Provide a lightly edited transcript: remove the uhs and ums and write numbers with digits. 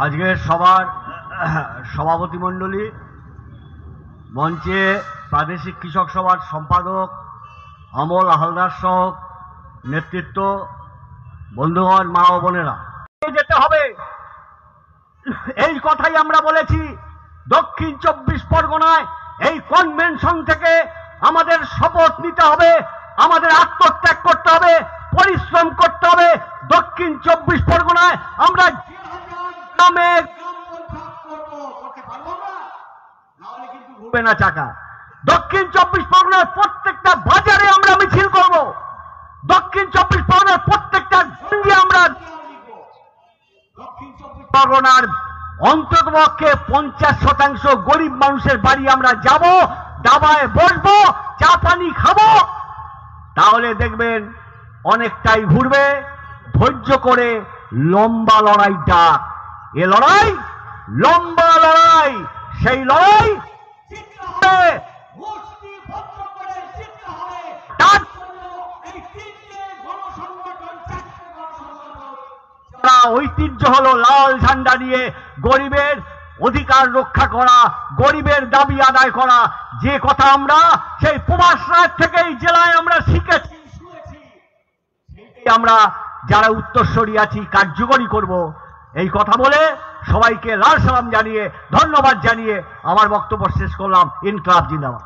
আজকের সবার সভাপতি মণ্ডলী, মঞ্চে প্রাদেশিক কৃষক সভার সম্পাদক অমল হালদার সহ নেতৃত্ব, বন্ধুগণ, মা ও বোনেরা, যেতে হবে এই কথাই আমরা বলেছি। দক্ষিণ 24 পরগনায় এই কনভেনশন থেকে আমাদের শপথ নিতে হবে, আমাদের আত্মত্যাগ করতে হবে, পরিশ্রম করতে হবে। দক্ষিণ 24 পরগনায় আমরা না চাকা। দক্ষিণ 24 পরগনার প্রত্যেকটা বাজারে আমরা মিছিল করব, দক্ষিণ 24 পরগনার প্রত্যেকটা গঞ্জে আমরা, দক্ষিণ 24 পরগনার অন্ততপক্ষে 50% গরিব মানুষের বাড়ি আমরা যাব, দাবায় বসবো, চা পানি খাবো। তাহলে দেখবেন অনেকটাই ঘুরবে। ধৈর্য করে লম্বা লড়াইটা, এ লড়াই লম্বা লড়াই, সেই লড়াই ঐতিহ্য হলো লাল ঝান্ডা নিয়ে গরিবের অধিকার রক্ষা করা, গরিবের দাবি আদায় করা। যে কথা আমরা সেই প্রবাস রাজ থেকেই জেলায় আমরা শিখেছি, আমরা যারা উত্তরসূরি আছি কার্যকরী করব। এই কথা বলে সবাইকে লাল সালাম জানিয়ে, ধন্যবাদ জানিয়ে আমার বক্তব্য শেষ করলাম। ইনকলাব জিন্দাবাদ।